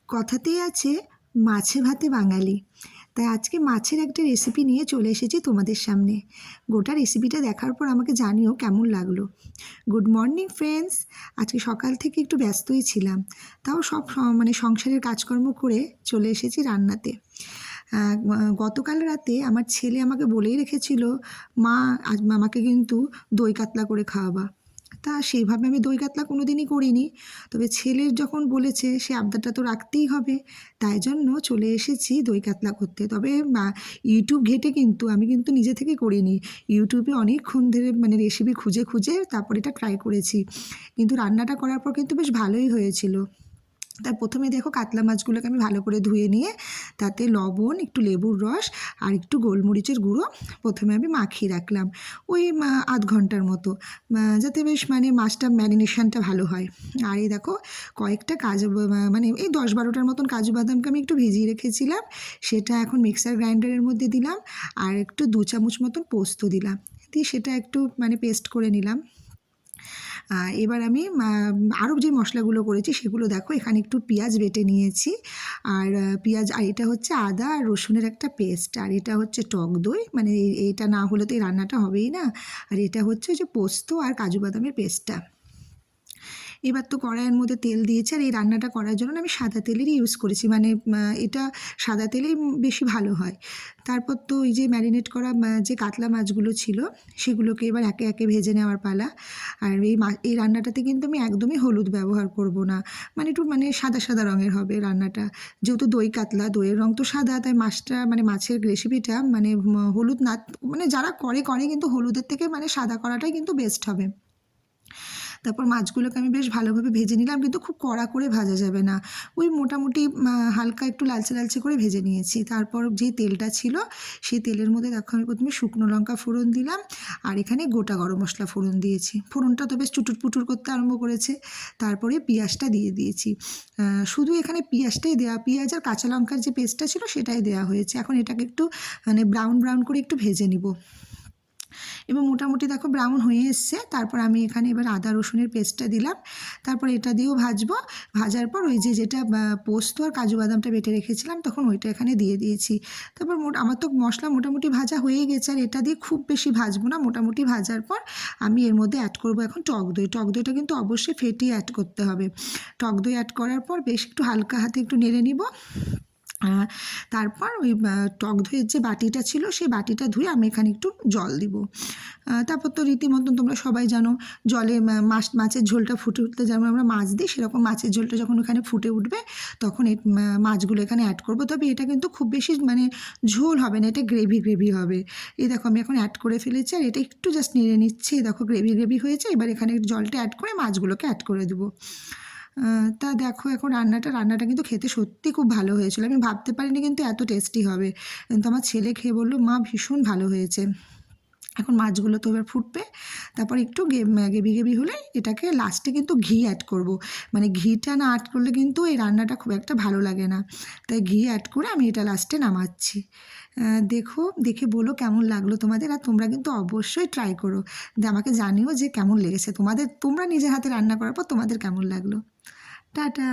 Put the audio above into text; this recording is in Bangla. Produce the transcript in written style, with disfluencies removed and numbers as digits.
কথাতেই আছে মাছে ভাতে বাঙালি। তাই আজকে মাছের একটা রেসিপি নিয়ে চলে এসেছি তোমাদের সামনে। গোটা রেসিপিটা দেখার পর আমাকে জানিও কেমন লাগলো। Good morning friends. আজকে সকাল থেকে একটু ব্যস্তই ছিলাম, তাও মানে সংসারের কাজকর্ম করে চলে এসেছি রান্নাতে। গতকাল রাতে আমার ছেলে আমাকে বলেই রেখেছিল, মা আজ আমাকে কিন্তু দই কাতলা করে খাওয়াবা। তা সেইভাবে আমি দই কাতলা কোনো দিনই করিনি, তবে ছেলের যখন বলেছে সে আবদারটা তো রাখতেই হবে, তাই জন্য চলে এসেছি দই কাতলা করতে। তবে ইউটিউব ঘেঁটে কিন্তু আমি কিন্তু নিজে থেকে করিনি, ইউটিউবে অনেকক্ষণ ধরে মানে রেসিপি খুঁজে খুঁজে তারপর এটা ট্রাই করেছি, কিন্তু রান্নাটা করার পর কিন্তু বেশ ভালোই হয়েছিল। তার প্রথমে দেখো কাতলা মাছগুলোকে আমি ভালো করে ধুয়ে নিয়ে তাতে লবণ, একটু লেবুর রস আর একটু গোলমরিচের গুঁড়ো প্রথমে আমি মাখিয়ে রাখলাম ওই আধ ঘন্টার মতো, যাতে বেশ মানে মাছটা ম্যারিনেশনটা ভালো হয়। আর এই দেখো কয়েকটা কাজু মানে এই 10-12টার মতন কাজু বাদামকে আমি একটু ভিজিয়ে রেখেছিলাম, সেটা এখন মিক্সার গ্রাইন্ডারের মধ্যে দিলাম। আর একটু 2 চামচ মতন পোস্ত দিলাম, দিয়ে সেটা একটু মানে পেস্ট করে নিলাম। এবার আমি আরও যে মশলাগুলো করেছি সেগুলো দেখো, এখানে একটু পেঁয়াজ বেটে নিয়েছি, আর পেঁয়াজ, আর এটা হচ্ছে আদা আর রসুনের একটা পেস্ট, আর এটা হচ্ছে টক দই, মানে এইটা না হলে তো এই রান্নাটা হবেই না। আর এটা হচ্ছে যে পোস্ত আর কাজু বাদামের পেস্টটা। এবার তো কড়াইয়ের মধ্যে তেল দিয়েছি, আর এই রান্নাটা করার জন্য আমি সাদা তেলেরই ইউজ করেছি, মানে এটা সাদা তেলেই বেশি ভালো হয়। তারপর তো এই যে ম্যারিনেট করা যে কাতলা মাছগুলো ছিল সেগুলোকে এবার একে একে ভেজে নেওয়ার পালা। আর এই রান্নাটাতে কিন্তু আমি একদমই হলুদ ব্যবহার করব না, মানে একটু মানে সাদা সাদা রঙের হবে রান্নাটা, যেহেতু দই কাতলা, দইয়ের রং তো সাদা, তাই মাছটা মানে মাছের রেসিপিটা মানে হলুদ না, মানে যারা করে কিন্তু হলুদের থেকে মানে সাদা করাটাই কিন্তু বেস্ট হবে। তারপর মাছগুলোকে আমি বেশ ভালোভাবে ভেজে নিলাম, কিন্তু খুব কড়া করে ভাজা যাবে না, ওই মোটামুটি হালকা একটু লালচে লালচে করে ভেজে নিয়েছি। তারপর যে তেলটা ছিল সেই তেলের মধ্যে দেখো আমি প্রথমে শুকনো লঙ্কা ফোড়ন দিলাম, আর এখানে গোটা গরম মশলা ফোড়ন দিয়েছি। ফোড়নটা তো বেশ চুটুর পুটুর করতে আরম্ভ করেছে। তারপরে পেঁয়াজটা দিয়ে দিয়েছি, শুধু এখানে পেঁয়াজটাই দেওয়া, পেঁয়াজ আর কাঁচা লঙ্কার যে পেস্টটা ছিল সেটাই দেওয়া হয়েছে। এখন এটাকে একটু মানে ব্রাউন ব্রাউন করে একটু ভেজে নিব। এবং মোটামুটি দেখো ব্রাউন হয়ে এসছে। তারপর আমি এখানে এবার আদা রসুনের পেস্টটা দিলাম, তারপর এটা দিয়েও ভাজবো। ভাজার পর ওই যেটা পোস্ত আর কাজু বাদামটা বেটে রেখেছিলাম তখন ওইটা এখানে দিয়ে দিয়েছি। তারপর আমার তো মশলা মোটামুটি ভাজা হয়েই গেছে, আর এটা দিয়ে খুব বেশি ভাজবো না, মোটামুটি ভাজার পর আমি এর মধ্যে অ্যাড করবো এখন টক দই। টক দইটা কিন্তু অবশ্যই ফেটিয়ে অ্যাড করতে হবে। টক দই অ্যাড করার পর বেশ একটু হালকা হাতে একটু নেড়ে নিব। তারপর ওই টক দইয়ের যে বাটিটা ছিল সেই বাটিটা ধুয়ে আমি এখানে একটু জল দিব। তারপর তো রীতিমতন তোমরা সবাই জানো, জলে মাছের ঝোলটা ফুটে উঠতে যেমন আমরা মাছ দিই, সেরকম মাছের ঝোলটা যখন ওখানে ফুটে উঠবে তখন এই মাছগুলো এখানে অ্যাড করবো। তবে এটা কিন্তু খুব বেশি মানে ঝোল হবে না, এটা গ্রেভি গ্রেভি হবে। এই দেখো আমি এখন অ্যাড করে ফেলেছি, আর এটা একটু জাস্ট নেড়ে নিচ্ছি। দেখো গ্রেভি গ্রেভি হয়েছে, এবার এখানে জলটা অ্যাড করে মাছগুলোকে অ্যাড করে দেবো। তা দেখো এখন রান্নাটা কিন্তু খেতে সত্যি খুব ভালো হয়েছিল, আমি ভাবতে পারিনি কিন্তু এত টেস্টি হবে। কিন্তু আমার ছেলে খেয়ে বললো, মা ভীষণ ভালো হয়েছে। এখন মাছগুলো তো এবার ফুটবে, তারপর একটু গ্রেভি গ্রেভি হলে এটাকে লাস্টে কিন্তু ঘি অ্যাড করব। মানে ঘিটা না অ্যাড করলে কিন্তু এই রান্নাটা খুব একটা ভালো লাগে না, তাই ঘি অ্যাড করে আমি এটা লাস্টে নামাচ্ছি। দেখো, দেখে বলো কেমন লাগলো তোমাদের, আর তোমরা কিন্তু অবশ্যই ট্রাই করো, আমাকে জানিও যে কেমন লেগেছে তোমাদের, তোমরা নিজের হাতে রান্না করার পর তোমাদের কেমন লাগলো। টাটা।